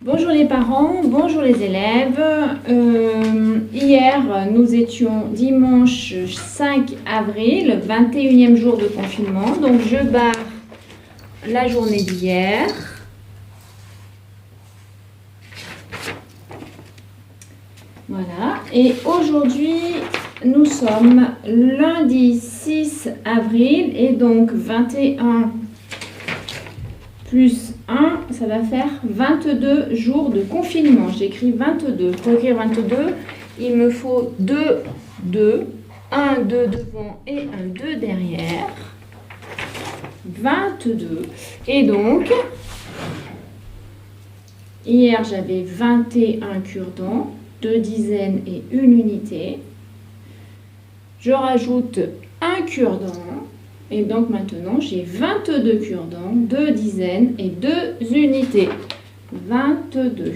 Bonjour les parents, bonjour les élèves. Hier, nous étions dimanche 5 avril, 21e jour de confinement. Donc, je barre la journée d'hier. Voilà. Et aujourd'hui, nous sommes lundi 6 avril et donc 21 plus 1, ça va faire 22 jours de confinement. J'écris 22. Pour écrire 22, il me faut 2, 2, 1, 2 devant et un 2 derrière. 22. Et donc, hier j'avais 21 cure-dents, 2 dizaines et 1 unité. Je rajoute un cure-dent. Et donc maintenant, j'ai 22 cure-dents, 2 dizaines et 2 unités. 22.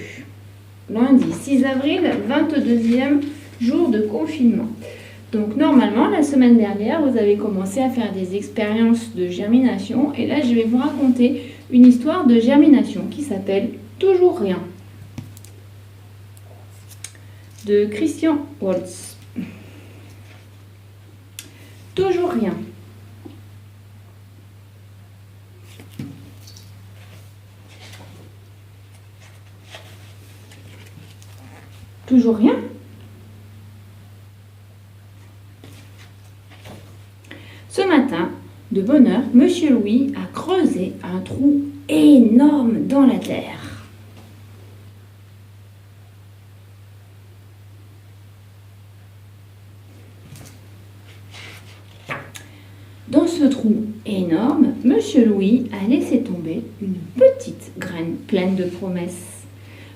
Lundi 6 avril, 22e jour de confinement. Donc normalement, la semaine dernière, vous avez commencé à faire des expériences de germination. Et là, je vais vous raconter une histoire de germination qui s'appelle « Toujours rien » de Christian Woltz. Toujours rien. Toujours rien. Ce matin, de bonne heure, Monsieur Louis a creusé un trou énorme dans la terre. Dans ce trou énorme, Monsieur Louis a laissé tomber une petite graine pleine de promesses.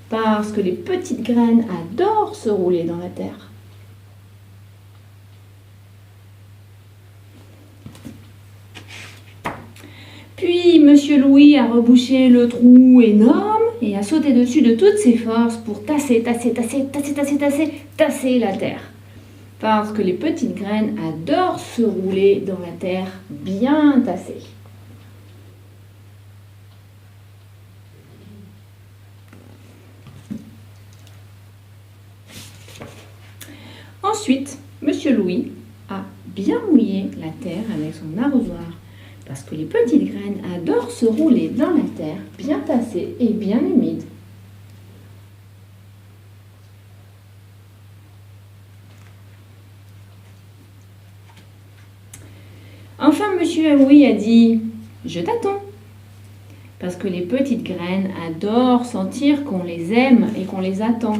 Parce que les petites graines adorent se rouler dans la terre. Puis, Monsieur Louis a rebouché le trou énorme et a sauté dessus de toutes ses forces pour tasser la terre. Parce que les petites graines adorent se rouler dans la terre bien tassée. Ensuite, Monsieur Louis a bien mouillé la terre avec son arrosoir, parce que les petites graines adorent se rouler dans la terre, bien tassée et bien humide. Enfin, Monsieur Louis a dit « Je t'attends », parce que les petites graines adorent sentir qu'on les aime et qu'on les attend.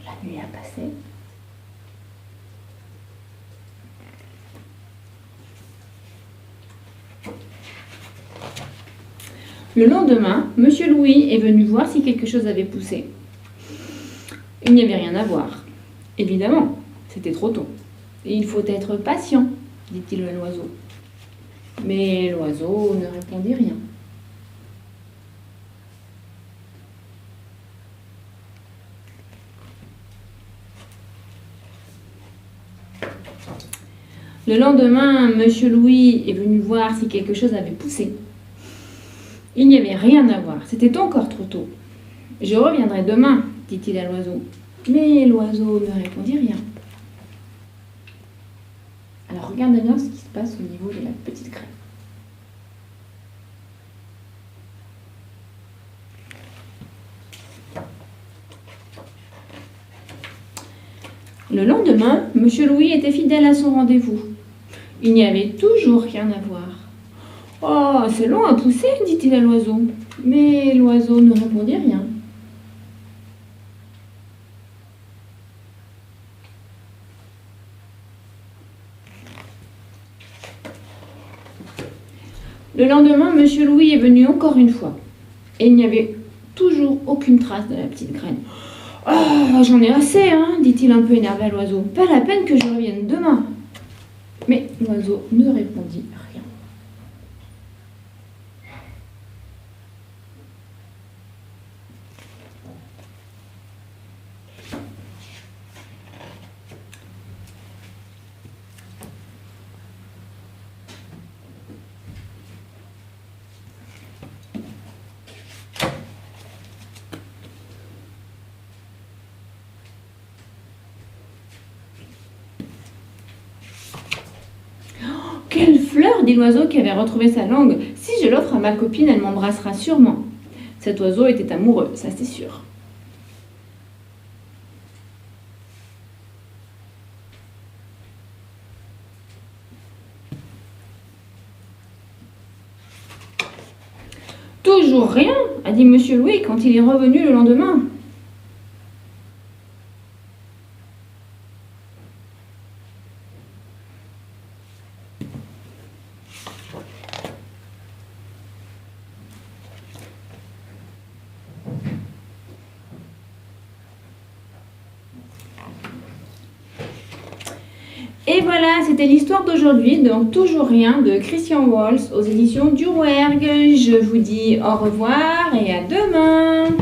La nuit a passé. Le lendemain, Monsieur Louis est venu voir si quelque chose avait poussé. Il n'y avait rien à voir. Évidemment, c'était trop tôt. Et il faut être patient, dit-il à l'oiseau. Mais l'oiseau ne répondit rien. Le lendemain, Monsieur Louis est venu voir si quelque chose avait poussé. Il n'y avait rien à voir, c'était encore trop tôt. « Je reviendrai demain, dit-il à l'oiseau. Mais l'oiseau ne répondit rien. Alors regardez bien ce qui se passe au niveau de la petite graine. Le lendemain, Monsieur Louis était fidèle à son rendez-vous. Il n'y avait toujours rien à voir. « Oh, c'est long à pousser, dit-il à l'oiseau. Mais l'oiseau ne répondit rien. Le lendemain, Monsieur Louis est venu encore une fois. Et il n'y avait toujours aucune trace de la petite graine. « Oh, j'en ai assez, hein, dit-il un peu énervé à l'oiseau. Pas la peine que je revienne demain. Mais l'oiseau ne répondit rien. Quelle fleur, dit l'oiseau qui avait retrouvé sa langue. Si je l'offre à ma copine, elle m'embrassera sûrement. Cet oiseau était amoureux, ça c'est sûr. Toujours rien, a dit Monsieur Louis quand il est revenu le lendemain. Et voilà, c'était l'histoire d'aujourd'hui, donc Toujours rien de Christian Wolf aux éditions du Rouergue. Je vous dis au revoir et à demain.